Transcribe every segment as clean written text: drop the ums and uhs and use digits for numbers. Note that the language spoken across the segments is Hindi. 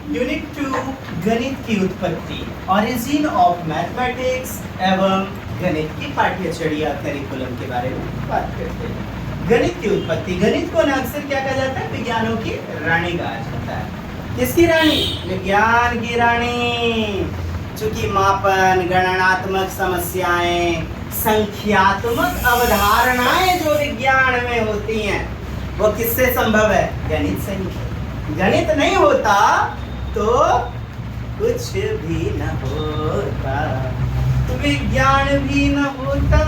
यूनिट 2 गणित की उत्पत्ति, ओरिजिन ऑफ मैथमेटिक्स एवं गणित की पाठ्यचर्या करिकुलम के बारे में बात करते हैं। गणित की उत्पत्ति, गणित को अक्सर क्या कहा जाता है? विज्ञानों की रानी कहा जाता है। किसकी रानी? विज्ञान की रानी। चूंकि मापन, गणनात्मक समस्याएं, संख्यात्मक अवधारणाएं जो विज्ञान में होती हैं वो किससे संभव है? गणित से ही। गणित नहीं होता तो कुछ भी न होता, विज्ञान भी न होता।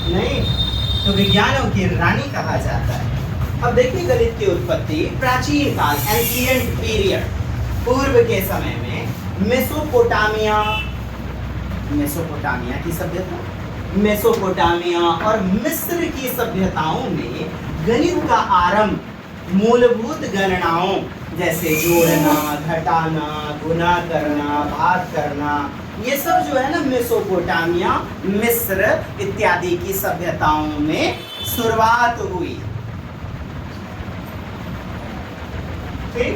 नहीं तो विज्ञानों की रानी कहा जाता है। अब देखिए गणित की उत्पत्ति प्राचीन काल, एंशिएंट पीरियड, पूर्व के समय में मेसोपोटामिया की सभ्यता, मेसोपोटामिया और मिस्र की सभ्यताओं में गणित का आरंभ मूलभूत गणनाओं जैसे जोड़ना, घटाना, गुणा करना, भाग करना, ये सब जो है ना मेसोपोटामिया, मिस्र इत्यादि की सभ्यताओं में शुरुआत हुई। ठीक?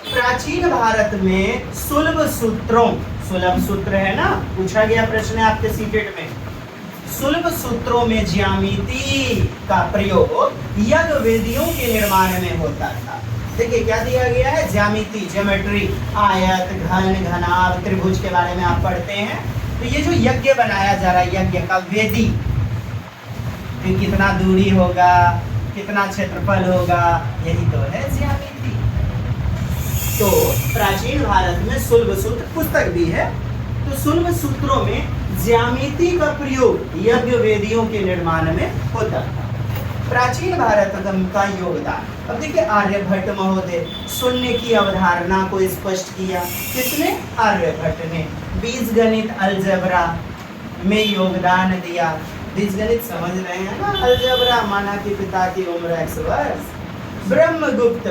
प्राचीन भारत में सुलभ सूत्र है ना, पूछा गया प्रश्न है आपके सीटेट में। सुलभ सूत्रों में ज्यामिति का प्रयोग यज्ञ वेदियों के निर्माण में होता था। देखिए क्या दिया गया है? ज्यामिति, ज्योमेट्री, आयत, घन, घनाभ, त्रिभुज के बारे में आप पढ़ते हैं। तो ये जो यज्ञ बनाया जा रहा है, यज्ञ का वेदी, तो कितना दूरी होगा, कितना क्षेत्रफल होगा, यही तो है ज्यामिति। तो प्राचीन भारत में सुलभ सूत्र पुस्तक भी है, तो सुलभ सूत्रों में ज्यामिति का प्रयोग यज्ञ वेदियों के निर्माण में होता था। प्राचीन भारत का योगदान, अब देखिए आर्यभट्ट महोदय शून्य की अवधारणा को स्पष्ट किया। किसने? आर्यभट्ट ने। बीजगणित, अलजेब्रा में योगदान दिया। बीजगणित समझ रहे हैं ना? अलजेब्रा माना कि पिता की उम्र x वर्ष। ब्रह्मगुप्त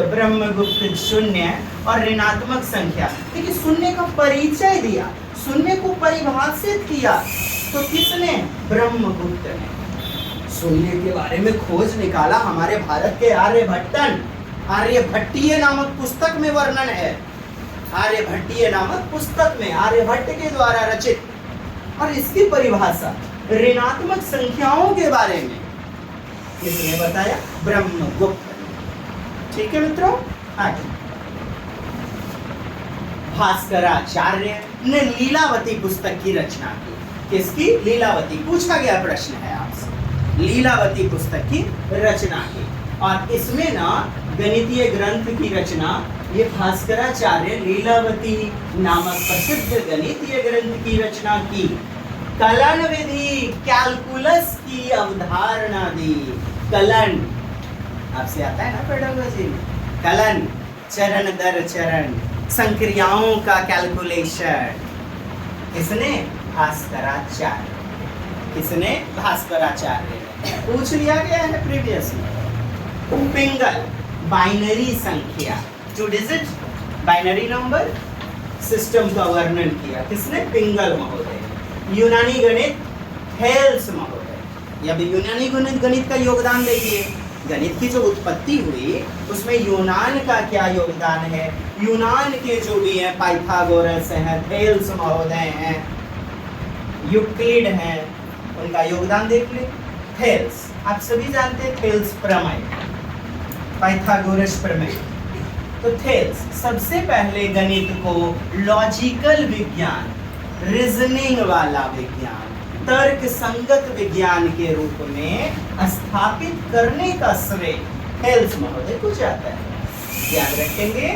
शून्य और ऋणात्मक संख्या, देखिए शून्य का परिचय दिया, शून्य को परिभाषित किया, तो किसने? ब्रह्मगुप्त ने। शून्य के बारे में खोज निकाला हमारे भारत के आर्यभट्टन। आर्यभट्टीय नामक पुस्तक में वर्णन है, आर्यभट्टीय नामक पुस्तक में आर्यभट्ट के द्वारा रचित। और इसकी परिभाषा ऋणात्मक संख्याओं के बारे में किसने बताया? ब्रह्मगुप्त। ठीक है मित्रों, आगे भास्कराचार्य ने लीलावती पुस्तक की रचना की। किसकी? लीलावती। पूछा गया प्रश्न है आपसे, लीलावती पुस्तक की रचना की। और इसमें ना गणितीय ग्रंथ की रचना ये भास्कराचार्य लीलावती नामक प्रसिद्ध गणितीय ग्रंथ की रचना की। कलन विधि, कैलकुलस की अवधारणा दी। कलन आपसे आता है ना पेडागोजी में? कलन, चरण दर चरण, संक्रियाओं का कैलकुलेशन। किसने? भास्कराचार्य। किसने? भास्कराचार्य। पूछ लिया गया है प्रीवियस में। पिंगल, बाइनरी संख्या, 2 डिजिट बाइनरी नंबर सिस्टम का वर्णन किया। किसने? पिंगल महोदय। यूनानी गणित, थेल्स महोदय। अब यूनानी गणित का योगदान देखिए। गणित की जो उत्पत्ति हुई उसमें यूनान का क्या योगदान है? यूनान के जो भी हैं, पाइथागोरस हैं, थेल्स महोदय हैं, यूक्लिड हैं, उनका योगदान देख ले। थेल्स आप सभी जानते हैं, थेल्स प्रमेय, पाइथागोरस प्रमेय। तो थेल्स सबसे पहले गणित को लॉजिकल विज्ञान, रीजनिंग वाला विज्ञान, तर्क संगत विज्ञान के रूप में स्थापित करने का श्रेय थेल्स महोदय को जाता है। याद रखेंगे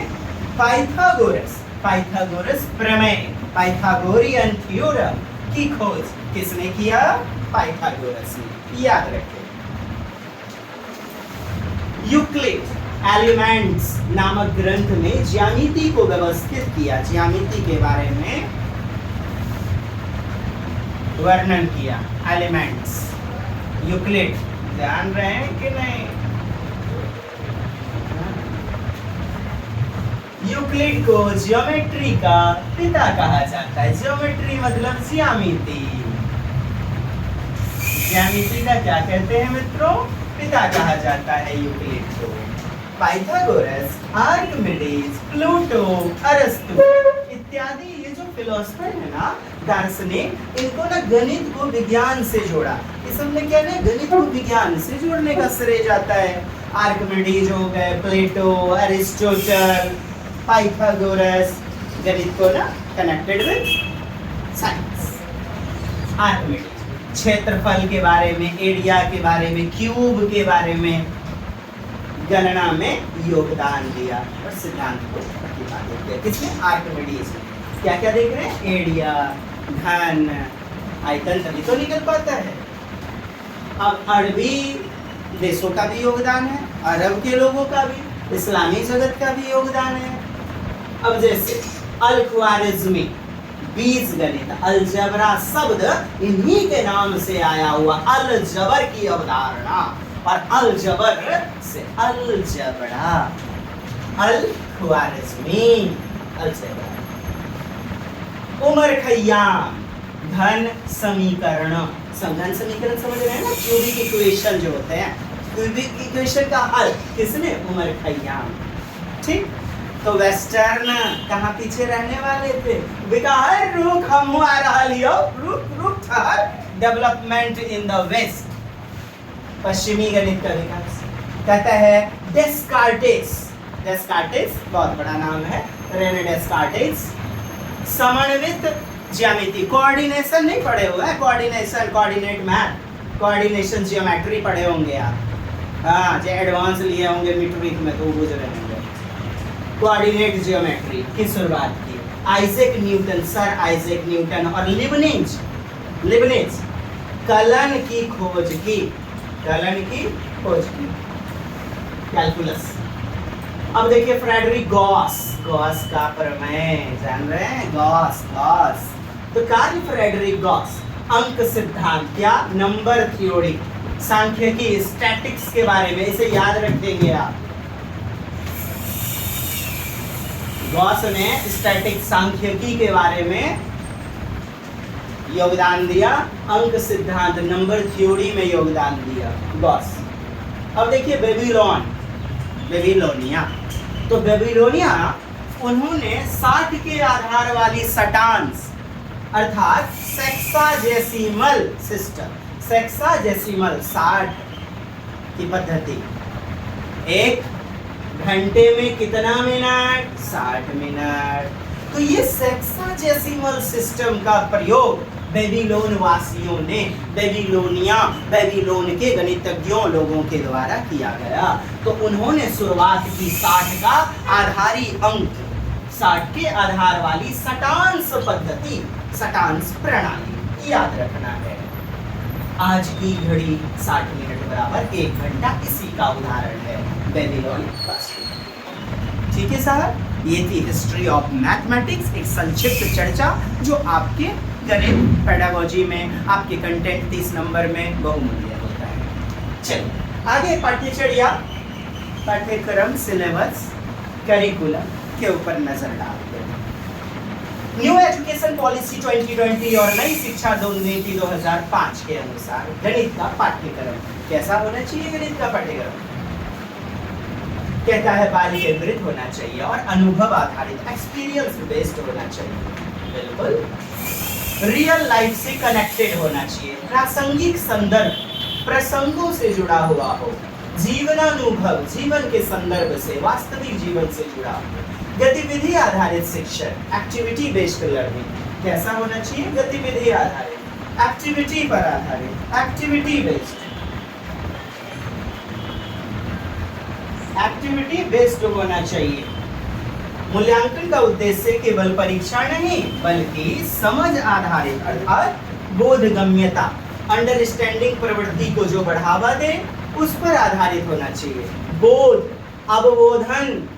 पाइथागोरस प्रमेय, पाइथागोरियन थ्योरम की खोज किसने किया? पाइथागोरस ने। याद रखें। यूक्लिड एलिमेंट्स नामक ग्रंथ में ज्यामिति को व्यवस्थित किया, ज्यामिति के बारे में वर्णन किया। एलिमेंट्स, यूक्लिड, ध्यान रहे कि नहीं? यूक्लिड को ज्योमेट्री का पिता कहा जाता है। ज्योमेट्री मतलब ज्यामिति। ज्यामिति का क्या कहते हैं मित्रों? पिता कहा जाता है यूक्लिड को। पाइथागोरस, आर्किमिडीज, प्लूटो, अरस्तु इत्यादि ये जो फिलोसफर है ना, दार्शनिक, इनको ना गणित को विज्ञान से जोड़ा। इस सबने क्या है, गणित को विज्ञान से जोड़ने का श्रेय जाता है। आर्किमिडीज हो गए, प्लेटो, अरिस्टोटल, पाइथागोरस, गणित को ना कनेक्टेड विद साइंस। आर्किमिडीज क्षेत्रफल के बारे में, एरिया के बारे में, क्यूब के बारे में गणना में योगदान दिया और सिद्धांत को प्रतिपादित किया। किसने? आर्किमिडीज ने। क्या क्या देख रहे हैं? एरिया, घन, आयतन, तभी तो निकल पाता है। अब अरबी देशों का भी योगदान है, अरब के लोगों का भी, इस्लामी जगत का भी योगदान है। अब जैसे अल-ख्वारिज़मी, बीज गणित, अलजबरा शब्द इन्हीं के नाम से आया हुआ, अलजबर की अवधारणा, और अलजबर से अलजबरा, अल-ख्वारिज़मी, अलजबरा। उमर खय्याम, घन समीकरण, घन समीकरण समझ रहे हैं ना, क्यूबिक इक्वेशन जो होते हैं, क्यूबिक इक्वेशन का हल किसने? उमर खय्याम। ठीक, तो वेस्टर्न कहाँ पीछे रहने वाले थे? विकास रुक हम आ रहा लियो, रुक था डेवलपमेंट इन द वेस्ट। पश्चिमी गणित का विकास कहता है डेस्कार्टेस, डेस्कार्टेस बहुत बड़ा नाम है, रेने डेस्कार्टेस। समन्वित ज्यामिति, कोऑर्डिनेशन नहीं पढ़े हुए हैं, coordination, coordinate math, coordination geometry पढ़े होंगे आप, हाँ जो एडवांस लिए होंगे मीट्रिक में तो गुजरे होंगे। कोऑर्डिनेट ज्योमेट्री की शुरुआत की Isaac Newton, sir Isaac Newton और लिबनिज, लिबनिज कलन की खोज की, कलन की खोज की, कैलकुलस। अब देखिए फ्रेडरिक गॉस, गॉस का प्रमेय जान रहे हैं, गॉस, गॉस। तो कार्ल फ्रेडरिक गॉस, अंक सिद्धांत, क्या? नंबर थ्योरी, सांख्यिकी, स्टैटिक्स के बारे में, इसे याद रखेंगे आप। गॉस ने स्टैटिक सांख्यिकी के बारे में योगदान दिया, अंक सिद्धांत, नंबर थ्योरी में योगदान दिया गॉस। अब देखिए बेबीलोन, बेबीलोनिया, तो बेबीलोनिया उन्होंने 60 के आधार वाली शतांश अर्थात सेक्साजेसिमल सिस्टम, सेक्साजेसिमल 60 की पद्धति, एक घंटे में कितना मिनट? 60 मिनट। तो ये सेक्साजेसिमल सिस्टम का प्रयोग बेबीलोन वासियों ने, बेबीलोनिया, बेबीलोन के गणितज्ञों लोगों के द्वारा किया गया। तो उन्होंने शुरुआत की 60 का आधारी अंक, 60 के आधार वाली शतांश पद्धति, शतांश प्रणाली याद रखना है। आज की घड़ी 60 मिनट बराबर 1 घंटा, इसी का उदाहरण है बेबीलोन वासी। ठीक है साहब, ये थी हिस्ट्री ऑफ मैथमेटिक्स, एक संक्षिप्त चर्चा जो आपके गणित पेडागोजी में, आपके कंटेंट 30 नंबर में बहुमूल्य होता है। चलिए आगे पाठ्यचर्या, पाठ्यक्रम, सिलेबस, करिकुलम के ऊपर नजर डालते हैं। न्यू एजुकेशन पॉलिसी 2020 और नई शिक्षा नीति 2005 के अनुसार गणित का पाठ्यक्रम कैसा होना चाहिए? गणित का पाठ्यक्रम कहता है बाल केंद्रित होना चाहिए और अनुभव आधारित, एक्सपीरियंस बेस्ड होना चाहिए, बिल्कुल रियल लाइफ से कनेक्टेड होना चाहिए, प्रासंगिक संदर्भ, प्रसंगों से जुड़ा हुआ हो, जीवनानुभव, जीवन के संदर्भ से, वास्तविक जीवन से जुड़ा हो, गतिविधि आधारित शिक्षण, एक्टिविटी बेस्ड लर्निंग कैसा होना चाहिए? गतिविधि आधारित, एक्टिविटी पर आधारित, एक्टिविटी बेस्ड, एक्टिविटी बेस्ड होना चाहिए। मूल्यांकन का उद्देश्य केवल परीक्षा नहीं बल्कि समझ आधारित अर्थात बोधगम्यता, अंडरस्टैंडिंग प्रवृत्ति को जो बढ़ावा दे उस पर आधारित होना चाहिए। बोध, अवबोधन,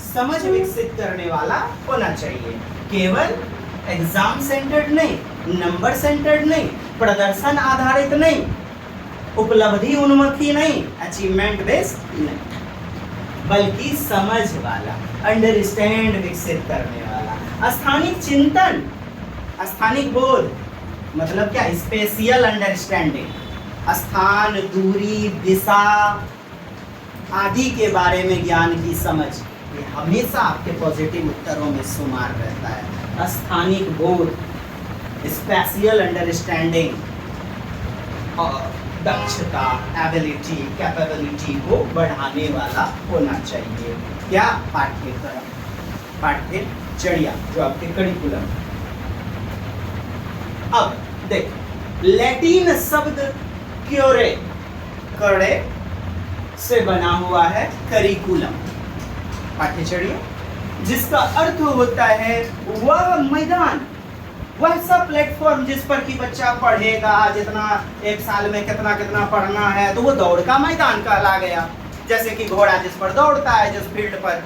समझ विकसित करने वाला होना चाहिए, केवल एग्जाम सेंटर्ड नहीं, नंबर सेंटर्ड नहीं, प्रदर्शन आधारित नहीं, उपलब्धि उन्मुखी नहीं, अचीवमेंट बेस्ड नहीं, बल्कि समझ वाला, अंडरस्टैंड विकसित करने वाला, स्थानिक चिंतन, स्थानिक बोध मतलब क्या? स्पेशियल अंडरस्टैंडिंग, स्थान, दूरी, दिशा, आदि के बारे में ज्ञान की समझ, ये हमेशा आपके पॉजिटिव उत्तरों में शुमार रहता है। स्थानिक बोध, स्पेशियल अंडरस्टैंडिंग और दक्षता, एबिलिटी, कैपेबिलिटी को बढ़ाने वाला होना चाहिए। क्या? पाठ्यक्रम, पाठ्यचर्या, जो आपके करिकुलम। अब देख, लैटिन शब्द क्योरे, कड़े से बना हुआ है करिकुलम, पाठ्यचर्या, जिसका अर्थ होता है वह मैदान, वह सा प्लेटफॉर्म जिस पर कि बच्चा पढ़ेगा। जितना एक साल में कितना कितना पढ़ना है, तो वो दौड़ का मैदान कहला गया। जैसे कि घोड़ा जिस पर दौड़ता है, जिस फील्ड पर,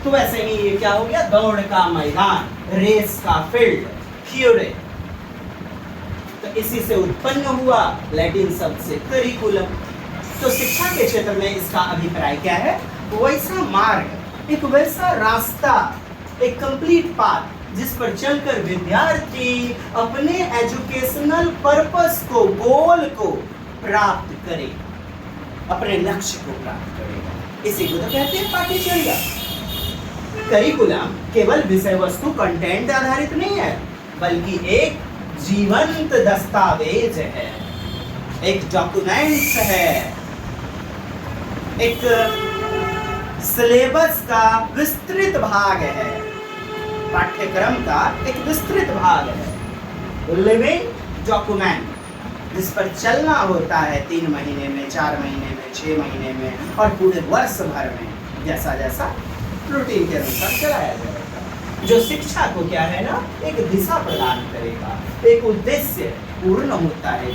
तो वैसे ही ये क्या हो गया? दौड़ का मैदान, रेस का फील्ड, क्यूरे। तो इसी से उत्पन्न हुआ लैटिन शब्द से करिकुलम। तो शिक्षा के क्षेत्र में इसका अभिप्राय क्या है? वैसा मार्ग, एक वैसा रास्ता, एक कंप्लीट पाथ जिस पर चलकर विद्यार्थी अपने एजुकेशनल पर्पस को, गोल को प्राप्त करे, अपने लक्ष्य को प्राप्त करेगा। इसी को तो कहते हैं पाठ्यचर्या। करिकुलम केवल विषय वस्तु, कंटेंट आधारित नहीं है, बल्कि एक जीवंत दस्तावेज है, एक डॉक्यूमेंट्स है, एक सिलेबस का विस्तृत भाग है, पाठ्यक्रम का एक विस्तृत भाग है, लिविंग डॉक्यूमेंट, जिस पर चलना होता है 3 महीने में, 4 महीने में, 6 महीने में और पूरे वर्ष भर में, जैसा जैसा रूटीन के अनुसार चलाया जाएगा। जो शिक्षा को क्या है ना, एक दिशा प्रदान करेगा, एक उद्देश्य पूर्ण होता है,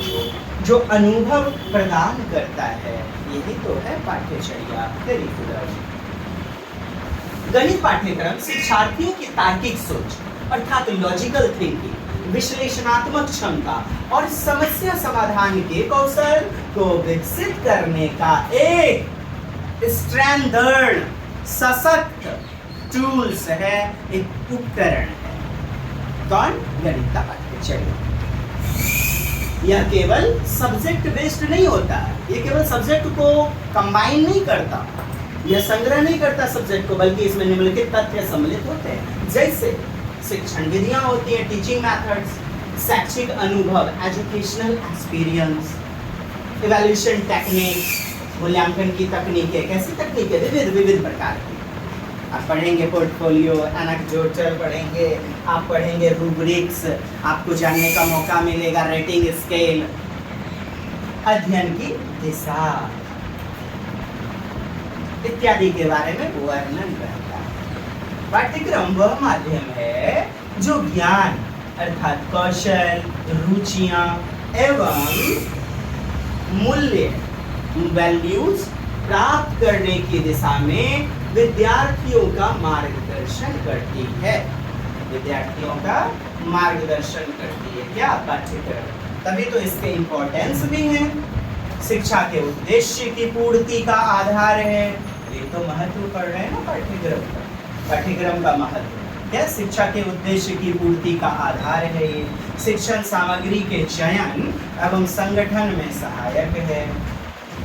जो अनुभव प्रदान करता है। यही तो है पाठ्यचर्या, करिकुलम। गणित पाठ्यक्रम शिक्षार्थियों की तार्किक सोच अर्थात लॉजिकल थिंकिंग, विश्लेषणात्मक क्षमता और समस्या समाधान के कौशल को विकसित करने का एक स्ट्रेंथर्ड, सशक्त टूल्स है, एक उपकरण है। कौन? गणित का पाठ्यचर्या। यह केवल सब्जेक्ट बेस्ड नहीं होता, ये केवल सब्जेक्ट को कंबाइन नहीं करता, यह संग्रह नहीं करता सब्जेक्ट को, बल्कि इसमें निम्नलिखित तथ्य सम्मिलित होते हैं, जैसे शिक्षण विधियां होती हैं, टीचिंग मेथड्स, शैक्षिक अनुभव, एजुकेशनल एक्सपीरियंस, इवैल्यूएशन टेक्निक्स, मूल्यांकन की तकनीकें। कैसी तकनीकें? विविध विविध प्रकार की। आप पढ़ेंगे पोर्टफोलियो, एनेक्डोटल पढ़ेंगे, आप पढ़ेंगे रूब्रिक्स, आपको जानने का मौका मिलेगा रेटिंग स्केल, अध्ययन की दिशा इत्यादि के बारे में वर्णन रहता है। पाठ्यक्रम वह माध्यम है जो ज्ञान अर्थात कौशल, रुचियां एवं मूल्य, वैल्यूज प्राप्त करने की दिशा में विद्यार्थियों का मार्गदर्शन करती है। विद्यार्थियों का मार्गदर्शन करती है क्या? पाठ्यक्रम। तभी तो इसके इम्पोर्टेंस भी है, शिक्षा के उद्देश्य की पूर्ति का आधार है। ये तो महत्व पढ़ रहे हैं ना पाठ्यक्रम का, पाठ्यक्रम का महत्व क्या? शिक्षा के उद्देश्य की पूर्ति का आधार है ये। शिक्षण सामग्री के चयन एवं संगठन में सहायक है।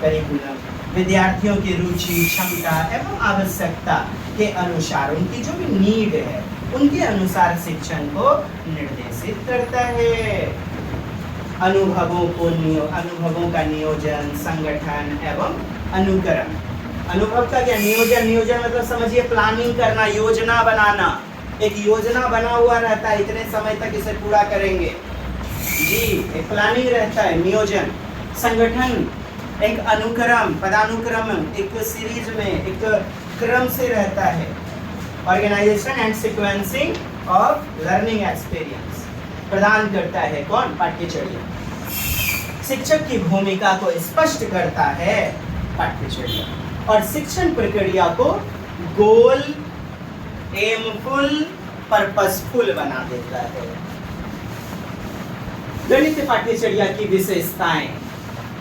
करिकुलम विद्यार्थियों की रुचि, क्षमता एवं आवश्यकता के अनुसार, उनकी जो भी नीड है उनके अनुसार शिक्षण को निर्देशित करता है। अनुभवों का नियोजन, संगठन एवं अनुकरण। अनुभव का क्या? नियोजन। नियोजन मतलब समझिए प्लानिंग करना, योजना बनाना। एक योजना बना हुआ रहता है, इतने समय तक इसे पूरा करेंगे जी, एक प्लानिंग रहता है, नियोजन। संगठन एक अनुक्रम, पदानुक्रम, एक सीरीज में एक क्रम से रहता है। Organisation and sequencing of learning experience प्रदान करता है कौन? पाठ्यचर्या। शिक्षक की भूमिका को स्पष्ट करता है पाठ्यचर्या, और शिक्षण प्रक्रिया को गोल, एमफुल, पर्पसफुल बना देता है। गणित पाठ्यचर्या की विशेषताएं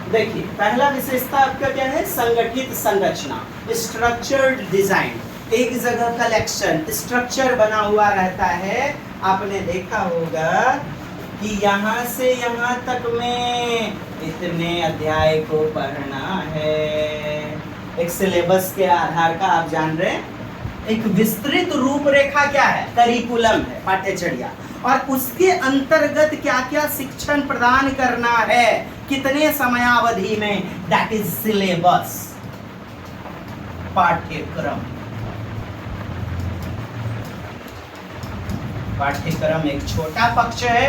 देखिए, पहला विशेषता आपका क्या है? संगठित संरचना, स्ट्रक्चर्ड डिजाइन। एक जगह कलेक्शन, स्ट्रक्चर बना हुआ रहता है। आपने देखा होगा कि यहाँ से यहाँ तक में इतने अध्याय को पढ़ना है, एक सिलेबस के आधार का आप जान रहे हैं, एक विस्तृत रूपरेखा क्या है, करिकुलम है, पाठ्यचर्या, और उसके अंतर्गत क्या क्या शिक्षण प्रदान करना है, कितने समयावधि में, दैट इज सिलेबस, पाठ्यक्रम। पाठ्यक्रम एक छोटा पक्ष है,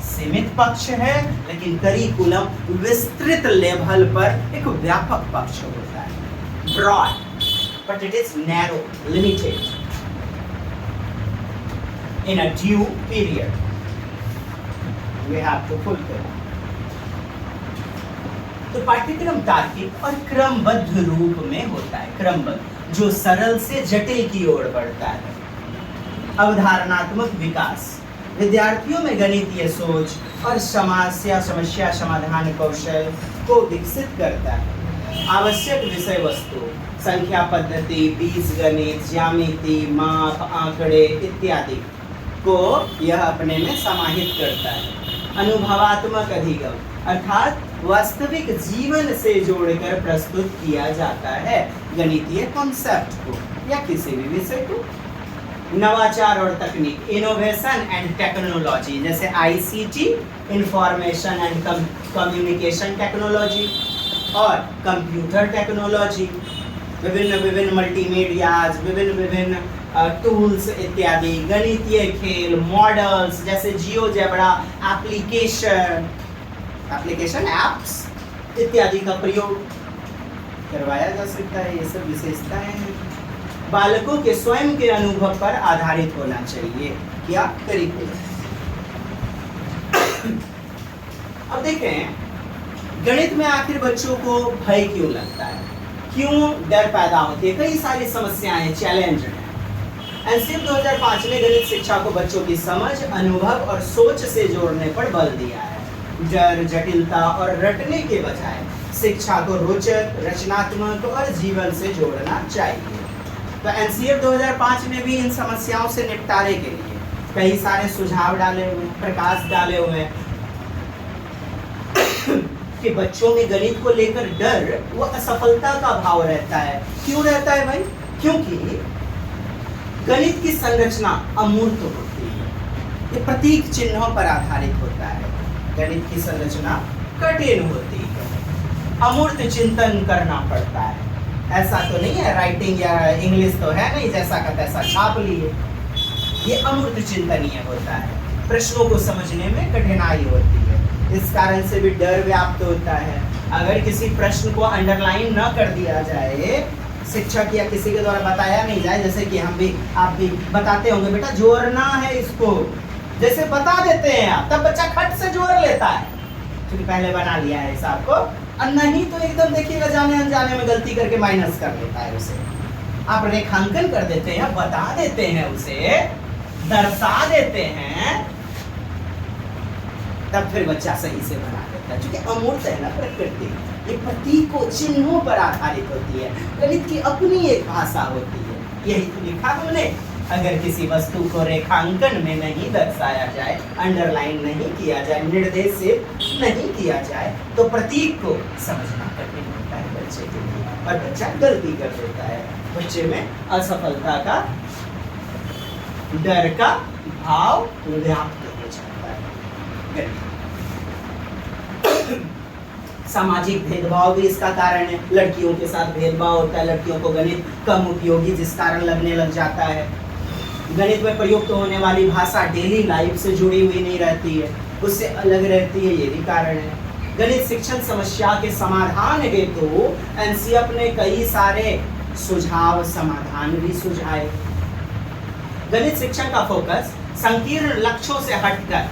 सीमित पक्ष है, लेकिन करिकुलम विस्तृत लेवल पर एक व्यापक पक्ष होता है, broad, but it is narrow, limited in a due period we have to fulfill। तो पाठ्यक्रम तार्किक और क्रमबद्ध रूप में होता है, क्रमबद्ध, जो सरल से जटिल की ओर बढ़ता है। अवधारणात्मक विकास विद्यार्थियों में गणितीय सोच और समस्या समाधान कौशल को विकसित करता है। आवश्यक विषय वस्तु, संख्या पद्धति, बीजगणित, ज्यामिति, माप, आंकड़े इत्यादि को यह अपने में समाहित करता है। अनुभवात्मक अधिगम अर्थात वास्तविक जीवन से जोड़कर प्रस्तुत किया जाता है गणितीय कॉन्सेप्ट को या किसी भी विषय को। नवाचार और तकनीक, इनोवेशन एंड टेक्नोलॉजी, जैसे ICT, information and communication technology, और कंप्यूटर टेक्नोलॉजी, विभिन्न मल्टीमीडियाज, विभिन्न टूल्स इत्यादि, गणितीय खेल, मॉडल्स जैसे जियोजेब्रा, एप्लीकेशन एप्स इत्यादि का प्रयोग करवाया जा सकता है। ये सब विशेषताएं हैं। बालकों के स्वयं के अनुभव पर आधारित होना चाहिए, क्या करिकुलम। अब देखें गणित में आखिर बच्चों को भय क्यों लगता है, क्यों डर पैदा होती है, कई सारी समस्याएं, चैलेंज हैं। एनसीएफ 2005 ने गणित शिक्षा को बच्चों की समझ, अनुभव और सोच से जोड़ने पर बल दिया है। डर, जटिलता और रटने के बजाय शिक्षा को रोचक, रचनात्मक और जीवन से जोड़ना चाहिए। तो एनसीएफ 2005 ने भी इन समस्याओं से निपटारे के लिए कई सारे सुझाव डाले हुए, प्रकाश डाले हुए हैं कि बच्चों में गणित को लेकर डर व असफलता का भाव रहता है। क्यों रहता है भाई? क्योंकि गणित की संरचना अमूर्त होती है, ये प्रतीक चिन्हों पर आधारित होता है। गणित की संरचना कठिन होती है, अमूर्त चिंतन करना पड़ता है। ऐसा तो नहीं है राइटिंग या इंग्लिश तो है नहीं, जैसा का तैसा छाप लिए। ये अमूर्त चिंतनीय होता है, प्रश्नों को समझने में कठिनाई होती है, इस कारण से भी डर व्याप्त होता है। अगर किसी प्रश्न को अंडरलाइन न कर दिया जाए, शिक्षक या किसी के द्वारा बताया नहीं जाए, जैसे कि हम भी, आप भी बताते होंगे बेटा जोड़ना है इसको, जैसे बता देते हैं आप, तब बच्चा खट से जोड़ लेता है क्योंकि पहले बना लिया है हिसाब को, और नहीं तो एकदम देखिएगा जाने अनजाने में गलती करके माइनस कर लेता है उसे। आप रेखांकन कर देते हैं, बता देते हैं उसे, दर्शा देते हैं, तब फिर बच्चा सही से बना देता है। क्योंकि अमूर्त है ना प्रकृति, ये प्रतीकों चिन्हों पर आधारित होती है। गणित की अपनी एक भाषा होती है, यही तो लिखा हमने। अगर किसी वस्तु को रेखांकन में नहीं दर्शाया जाए, अंडरलाइन नहीं किया जाए, निर्देशित नहीं किया जाए, तो प्रतीक को समझना कठिन होता है बच्चे के लिए, और बच्चा गलती कर देता है। बच्चे में असफलता का, डर का भाव व्याप्त हो जाता है। सामाजिक भेदभाव भी इसका कारण है। लड़कियों के साथ भेदभाव होता है, लड़कियों को गणित कम उपयोगी जिस कारण लगने लग जाता है। गणित में प्रयुक्त होने वाली भाषा डेली लाइफ से जुड़ी हुई नहीं रहती है, उससे अलग रहती है, ये भी कारण है। गणित शिक्षण समस्या के समाधान हेतु एनसीएफ ने कई सारे सुझाव, समाधान भी सुझाए। गणित शिक्षण का फोकस संकीर्ण लक्ष्यों से हटकर,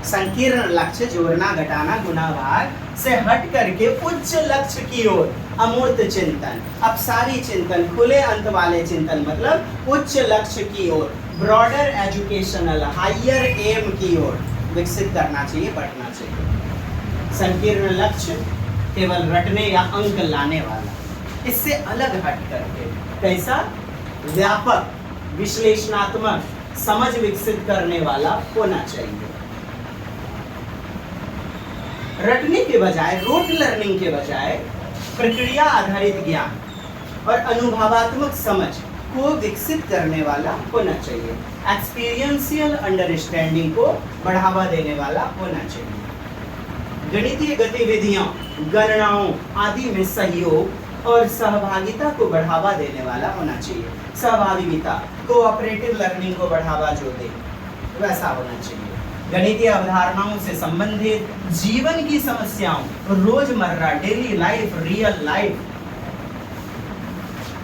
संकीर्ण लक्ष्य जोड़ना, घटाना, गुणा, भाग से हट करके उच्च लक्ष्य की ओर, अमूर्त चिंतन, अपसारी चिंतन, खुले अंत वाले चिंतन, मतलब उच्च लक्ष्य की ओर, ब्रॉडर एजुकेशनल, हायर एम की ओर विकसित करना चाहिए, बढ़ना चाहिए। संकीर्ण लक्ष्य केवल रटने या अंक लाने वाला, इससे अलग हट करके कैसा व्यापक, विश्लेषणात्मक समझ विकसित करने वाला होना चाहिए। रटने के बजाय, रोट लर्निंग के बजाय प्रक्रिया आधारित ज्ञान और अनुभवात्मक समझ को विकसित करने वाला होना चाहिए। एक्सपीरियंशियल अंडरस्टैंडिंग को बढ़ावा देने वाला होना चाहिए। गणितीय गतिविधियों, गणनाओं आदि में सहयोग और सहभागिता को बढ़ावा देने वाला होना चाहिए। सहभागिता, कोऑपरेटिव लर्निंग को बढ़ावा जो दे वैसा होना चाहिए। गणितीय अवधारणाओं से संबंधित जीवन की समस्याओं, रोजमर्रा डेली लाइफ, रियल लाइफ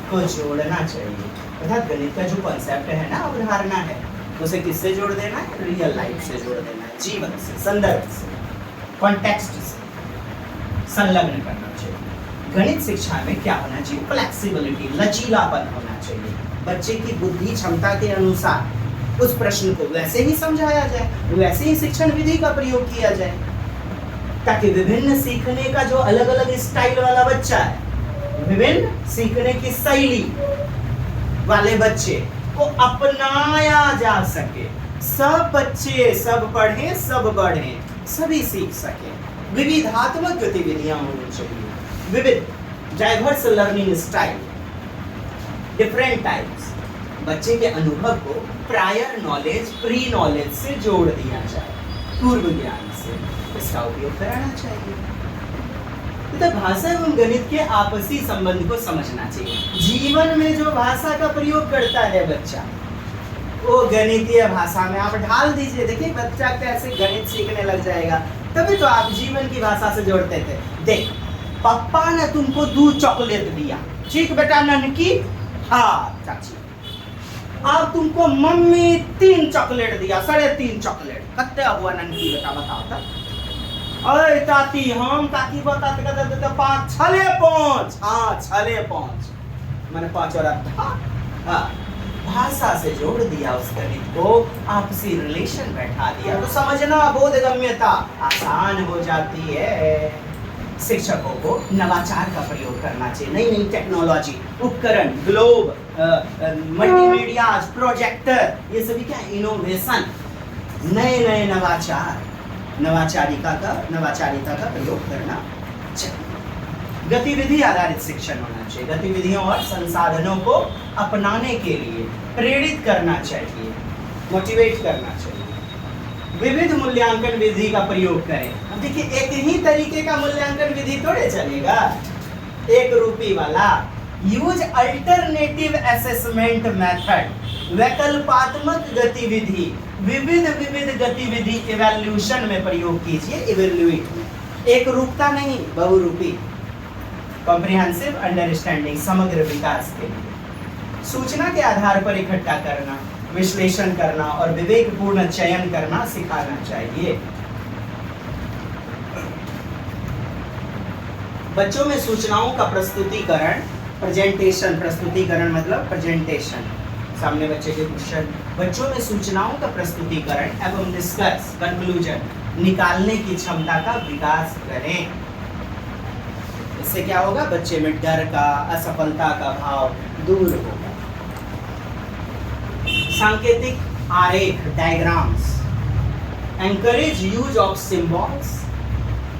को जोड़ना चाहिए। अर्थात गणित का जो कॉन्सेप्ट है ना, अवधारणा है, उसे किससे जोड़ देना है? रियल लाइफ से जोड़ देना है, जीवन से, संदर्भ से, कॉन्टेक्स्ट से संलग्न करना चाहिए। गणित शिक्षा में क्या होना चाहिए? फ्लेक्सिबिलिटी, लचीलापन होना चाहिए। बच्चे की बुद्धि क्षमता के अनुसार उस प्रश्न को वैसे ही समझाया जाए, वैसे ही शिक्षण विधि का प्रयोग किया जाए, ताकि विभिन्न सीखने का जो अलग अलग स्टाइल वाला बच्चा है, विभिन्न सीखने की शैली वाले बच्चे को अपनाया जा सके। सब बच्चे सब पढ़ें, सब बढ़ें, सभी सीख सके। विविधात्मक गतिविधियां होनी चाहिए, विविध, diverse learning style, different types. बच्चे के अनुभव को प्रायर नॉलेज, प्री नॉलेज से जोड़ दिया जाए, पूर्व ज्ञान से इसका उपयोग कराना चाहिए। तो भाषा एवं गणित के आपसी संबंध को समझना चाहिए। जीवन में जो भाषा का प्रयोग करता है बच्चा, वो गणितीय भाषा में आप ढाल दीजिए। देखिए बच्चा कैसे गणित सीखने लग जाएगा। तभी तो आप जीवन की भाषा से जोड़ते थे। देख, पापा ने तुमको 2 चॉकलेट दिया, ठीक बेटा ननकी? हाँ चाची। अब तुमको मम्मी 3 चॉकलेट दिया, 3.5 चॉकलेट, कितने हुआ ननकी बेटा बताओ तब? अरे ताती, हम ताती बताते कहते तो 5 छले 5। हाँ 6 मैंने 5 और 8। हाँ, भाषा से जोड़ दिया उस गणित को, आपसी रिलेशन बैठा दिया, तो समझना, बोधगम्यता आसान हो जाती है। शिक्षकों को नवाचार का प्रयोग करना चाहिए। नई नई टेक्नोलॉजी, उपकरण, ग्लोब, मल्टीमीडिया, प्रोजेक्टर, ये सभी क्या इनोवेशन, नए नए नवाचारिता का प्रयोग करना चाहिए। गतिविधि आधारित शिक्षण होना चाहिए। गतिविधियों और संसाधनों को अपनाने के लिए प्रेरित करना चाहिए, मोटिवेट करना चाहिए। विविध मूल्यांकन विधि का प्रयोग करें। अब देखिए, एक ही तरीके का मूल्यांकन विधि थोड़े चलेगा, एक रूपी वाला। यूज अल्टरनेटिव असेसमेंट मेथड, वैकल्पात्मक गतिविधि, विविध गतिविधि इवैल्यूएशन में प्रयोग कीजिए। इवैल्यूएट में एक रूपता नहीं, बहुरूपी। कॉम्प्रिहेंसिव अंडरस्टैंडिंग, समग्र विकास के लिए सूचना के आधार पर इकट्ठा करना, विश्लेषण करना और विवेकपूर्ण चयन करना सिखाना चाहिए। बच्चों में सूचनाओं का प्रस्तुतिकरण, प्रेजेंटेशन, प्रस्तुतिकरण मतलब प्रेजेंटेशन, सामने बच्चे के क्वेश्चन। बच्चों में सूचनाओं का प्रस्तुतिकरण एवं निष्कर्ष, कंक्लूजन निकालने की क्षमता का विकास करें। इससे क्या होगा? बच्चे में डर का, असफलता का भाव दूर होगा। सांकेतिक आरेख, diagrams, encourage use of symbols,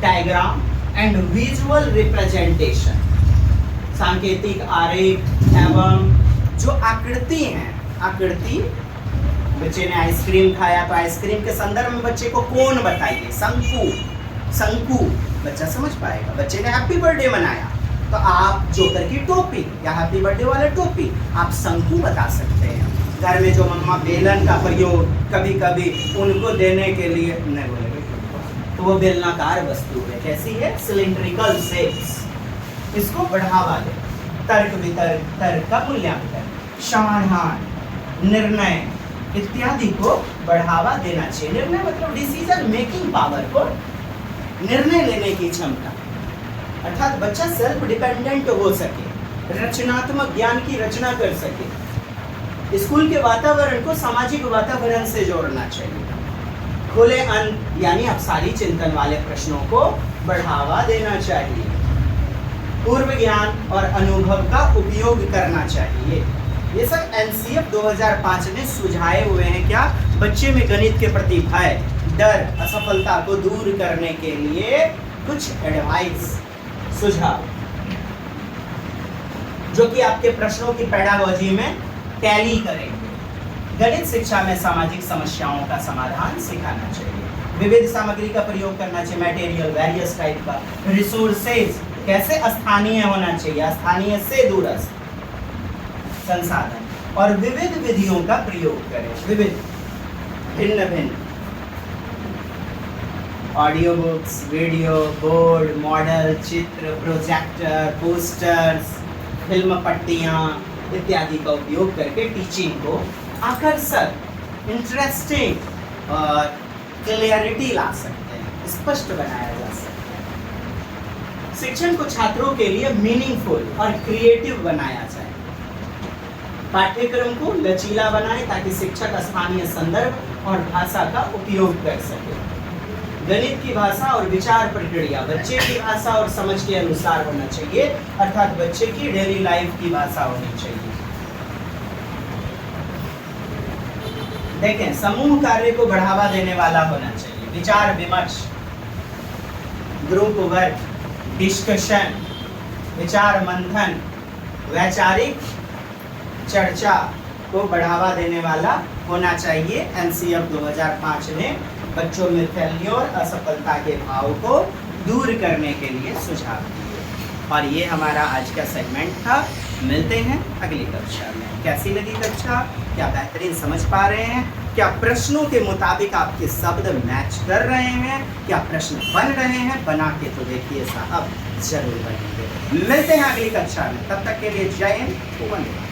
diagram and visual representation. सांकेतिक आरेख एवं जो आकृति हैं, आकृति, बच्चे ने आइसक्रीम खाया तो आइसक्रीम के संदर्भ में बच्चे को कोण बताइए, शंकु बच्चा समझ पाएगा। बच्चे ने हैप्पी बर्थडे मनाया तो आप जोकर की टोपी या हैप्पी बर्थडे वाले टोपी, आप शंकु बता सकते हैं। घर में जो मम्मा बेलन का प्रयोग कभी कभी उनको देने के लिए नहीं बोलेंगे, तो वो बेलनाकार वस्तु है, कैसी है? सिलिंड्रिकल शेप्स, इसको बढ़ावा दे। तर्क वितर्क, तर्क का मूल्यांकन, समाधान, निर्णय इत्यादि को बढ़ावा देना चाहिए। निर्णय मतलब डिसीजन मेकिंग पावर को, निर्णय लेने की क्षमता, अर्थात बच्चा सेल्फ डिपेंडेंट हो सके, रचनात्मक ज्ञान की रचना कर सके। स्कूल के वातावरण को सामाजिक वातावरण से जोड़ना चाहिए। खुले अंक यानी अपसारी चिंतन वाले प्रश्नों को बढ़ावा देना चाहिए। पूर्व ज्ञान और अनुभव का उपयोग करना चाहिए। ये सब एनसीएफ 2005 ने सुझाए हुए हैं। क्या? बच्चे में गणित के प्रति भय, डर, असफलता को दूर करने के लिए कुछ एडवाइस, सुझाव। जो कि आपके प्रश्नों की पेडागोजी में टैली करेंगे। गणित शिक्षा में सामाजिक समस्याओं का समाधान सिखाना चाहिए, विविध सामग्री का प्रयोग करना चाहिए, मटेरियल वेरियस टाइप का, रिसोर्सेज कैसे स्थानीय होना चाहिए, स्थानीय से दूरस्थ संसाधन, और विविध विधियों का प्रयोग करें, विविध भिन्न भिन्न audio books, video, board, model, चित्र, प्रोजेक्टर, पोस्टर्स, फिल्म पट्टियाँ इत्यादि का उपयोग करके टीचिंग को आकर्षक, इंटरेस्टिंग और क्लियरिटी ला सकते हैं, स्पष्ट बनाया जा सकता है। शिक्षण को छात्रों के लिए मीनिंगफुल और क्रिएटिव बनाया जाए। पाठ्यक्रम को लचीला बनाएं ताकि शिक्षक स्थानीय संदर्भ और भाषा का उपयोग कर सके। गणित की भाषा और विचार प्रक्रिया बच्चे की भाषा और समझ के अनुसार होना चाहिए, अर्थात बच्चे की डेली लाइफ की भाषा होनी चाहिए। देखें, समूह कार्य को बढ़ावा देने वाला होना चाहिए, विचार विमर्श, ग्रुप वर्क, डिस्कशन, विचार मंथन, वैचारिक चर्चा को बढ़ावा देने वाला होना चाहिए। एनसीएफ 2005 ने बच्चों में फेल्योर, असफलता के भाव को दूर करने के लिए सुझाव दिए। और ये हमारा आज का सेगमेंट था। मिलते हैं अगली कक्षा में। कैसी लगी कक्षा? क्या बेहतरीन समझ पा रहे हैं? क्या प्रश्नों के मुताबिक आपके शब्द मैच कर रहे हैं? क्या प्रश्न बन रहे हैं? बना के तो देखिए साहब, जरूर बनेंगे। मिलते हैं अगली कक्षा में, तब तक के लिए जय हिंद, वंदे।